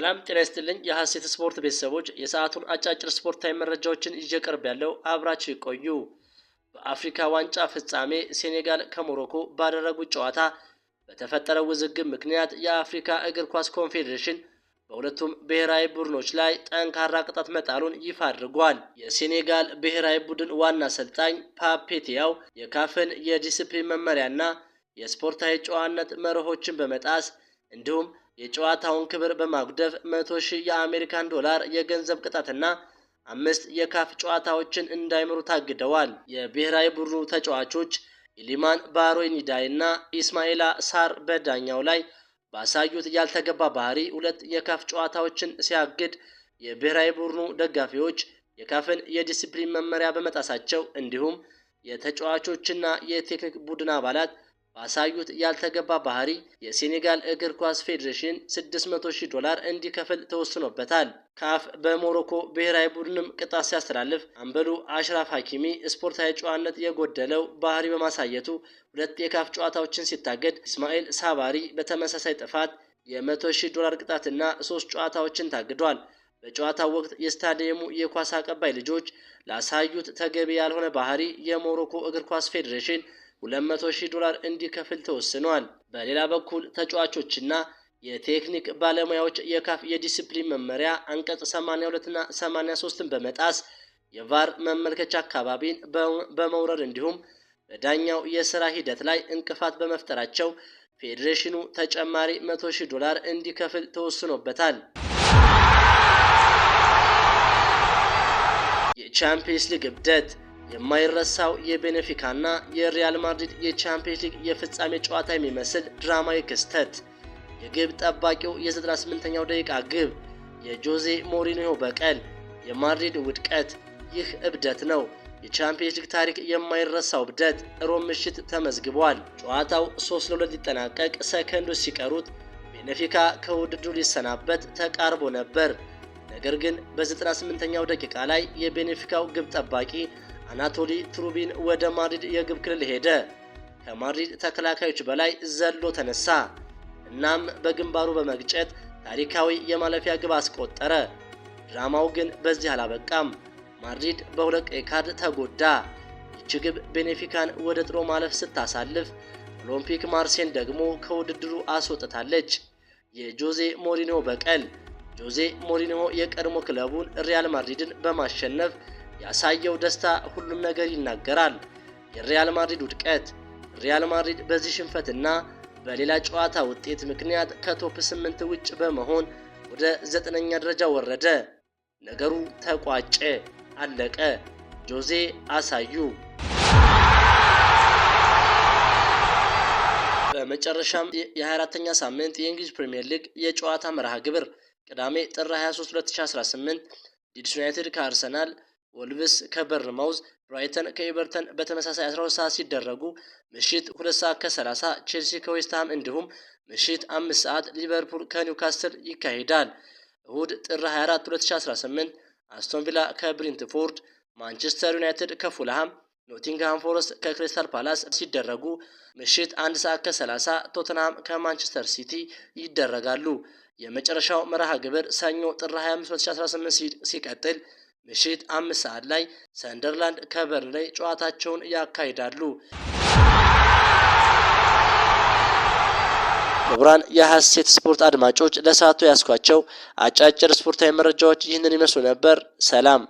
ሰላም ጤና ይስጥልኝ የሐሴት ስፖርት ቤተሰቦች የሰዓቱን አጫጭር ስፖርታዊ መረጃዎችን ይዤ ቀርብ ያለው አብራችሁ ይቆዩ። በአፍሪካ ዋንጫ ፍጻሜ ሴኔጋል ከሞሮኮ ባደረጉት ጨዋታ በተፈጠረው ውዝግብ ምክንያት የአፍሪካ እግር ኳስ ኮንፌዴሬሽን በሁለቱም ብሔራዊ ቡድኖች ላይ ጠንካራ ቅጣት መጣሉን ይፋ አድርጓል። የሴኔጋል ብሔራዊ ቡድን ዋና አሰልጣኝ ፓፔቲያው የካፍን የዲሲፕሊን መመሪያና የስፖርታዊ ጨዋነት መርሆችን በመጣስ እንዲሁም የጨዋታውን ክብር በማጉደፍ 100,000 የአሜሪካን ዶላር የገንዘብ ቅጣትና 5 የካፍ ጨዋታዎችን እንዳይመሩ ታግደዋል። የብሔራዊ ቡድኑ ተጫዋቾች ኢሊማን ባሮይኒዳይ እና ኢስማኤላ ሳር በዳኛው ላይ ባሳዩት ያልተገባ ባህሪ 2 የካፍ ጨዋታዎችን ሲያግድ፣ የብሔራዊ ቡድኑ ደጋፊዎች የካፍን የዲሲፕሊን መመሪያ በመጣሳቸው እንዲሁም የተጫዋቾችና የቴክኒክ ቡድን አባላት ባሳዩት ያልተገባ ባህሪ የሴኔጋል እግር ኳስ ፌዴሬሽን 600,000 ዶላር እንዲከፍል ተወስኖበታል። ካፍ በሞሮኮ ብሔራዊ ቡድንም ቅጣት ሲያስተላልፍ አምበሉ አሽራፍ ሐኪሚ ስፖርታዊ ጨዋነት የጎደለው ባህሪ በማሳየቱ 2 የካፍ ጨዋታዎችን ሲታገድ፣ ኢስማኤል ሳባሪ በተመሳሳይ ጥፋት የ100,000 ዶላር ቅጣትና 3 ጨዋታዎችን ታግዷል። በጨዋታው ወቅት የስታዲየሙ የኳስ አቀባይ ልጆች ላሳዩት ተገቢ ያልሆነ ባህሪ የሞሮኮ እግር ኳስ ፌዴሬሽን 200,000 ዶላር እንዲከፍል ተወስኗል። በሌላ በኩል ተጫዋቾችና የቴክኒክ ባለሙያዎች የካፍ የዲሲፕሊን መመሪያ አንቀጽ 82 እና 83ን በመጣስ የቫር መመልከቻ አካባቢን በመውረር እንዲሁም በዳኛው የሥራ ሂደት ላይ እንቅፋት በመፍጠራቸው ፌዴሬሽኑ ተጨማሪ 100,000 ዶላር እንዲከፍል ተወስኖበታል። የቻምፒየንስ ሊግ እብደት የማይረሳው የቤኔፊካና የሪያል ማድሪድ የቻምፒየንስ ሊግ የፍጻሜ ጨዋታ የሚመስል ድራማዊ ክስተት። የግብ ጠባቂው የ98ኛው ደቂቃ ግብ፣ የጆዜ ሞሪኒዮ በቀል፣ የማድሪድ ውድቀት። ይህ እብደት ነው። የቻምፒየንስ ሊግ ታሪክ የማይረሳው እብደት ሮብ ምሽት ተመዝግቧል። ጨዋታው 3-2 ሊጠናቀቅ ሰከንዶች ሲቀሩት ቤኔፊካ ከውድድሩ ሊሰናበት ተቃርቦ ነበር። ነገር ግን በ98ኛው ደቂቃ ላይ የቤኔፊካው ግብ ጠባቂ አናቶሊ ትሩቢን ወደ ማድሪድ የግብ ክልል ሄደ። ከማድሪድ ተከላካዮች በላይ ዘሎ ተነሳ። እናም በግንባሩ በመግጨት ታሪካዊ የማለፊያ ግብ አስቆጠረ። ድራማው ግን በዚህ አላበቃም። ማድሪድ በ2 ቀይ ካርድ ተጎዳ። ይህች ግብ ቤኔፊካን ወደ ጥሎ ማለፍ ስታሳልፍ፣ ኦሎምፒክ ማርሴን ደግሞ ከውድድሩ አስወጥታለች። የጆዜ ሞሪኒዮ በቀል። ጆዜ ሞሪኒዮ የቀድሞ ክለቡን ሪያል ማድሪድን በማሸነፍ ያሳየው ደስታ ሁሉም ነገር ይናገራል። የሪያል ማድሪድ ውድቀት። ሪያል ማድሪድ በዚህ ሽንፈትና በሌላ ጨዋታ ውጤት ምክንያት ከቶፕ 8 ውጭ በመሆን ወደ 9ኛ ደረጃ ወረደ። ነገሩ ተቋጨ፣ አለቀ። ጆዜ አሳዩ። በመጨረሻም የ24ኛ ሳምንት የእንግሊዝ ፕሪሚየር ሊግ የጨዋታ መርሃ ግብር ቅዳሜ ጥር 23 2018 ሊድስ ዩናይትድ ከአርሰናል፣ ወልቭስ ከበርንማውዝ፣ ብራይተን ከኤቨርተን በተመሳሳይ 12 ሰዓት ሲደረጉ ምሽት 2 ሰዓት ከ30 ቼልሲ ከዌስትሃም እንዲሁም ምሽት 5 ሰዓት ሊቨርፑል ከኒውካስትል ይካሄዳል። እሁድ ጥር 24 2018 አስቶን ቪላ ከብሪንትፎርድ፣ ማንቸስተር ዩናይትድ ከፉልሃም፣ ኖቲንግሃም ፎረስት ከክሪስታል ፓላስ ሲደረጉ ምሽት 1 ሰዓት ከ30 ቶተንሃም ከማንቸስተር ሲቲ ይደረጋሉ። የመጨረሻው መርሃ ግብር ሰኞ ጥር 25 2018 ሲቀጥል ምሽት 5 ሰዓት ላይ ሰንደርላንድ ከበርንሌይ ጨዋታቸውን ያካሂዳሉ። ክቡራን የሐሴት ስፖርት አድማጮች ለሰዓቱ ያስኳቸው አጫጭር ስፖርታዊ መረጃዎች ይህንን ይመስሉ ነበር። ሰላም።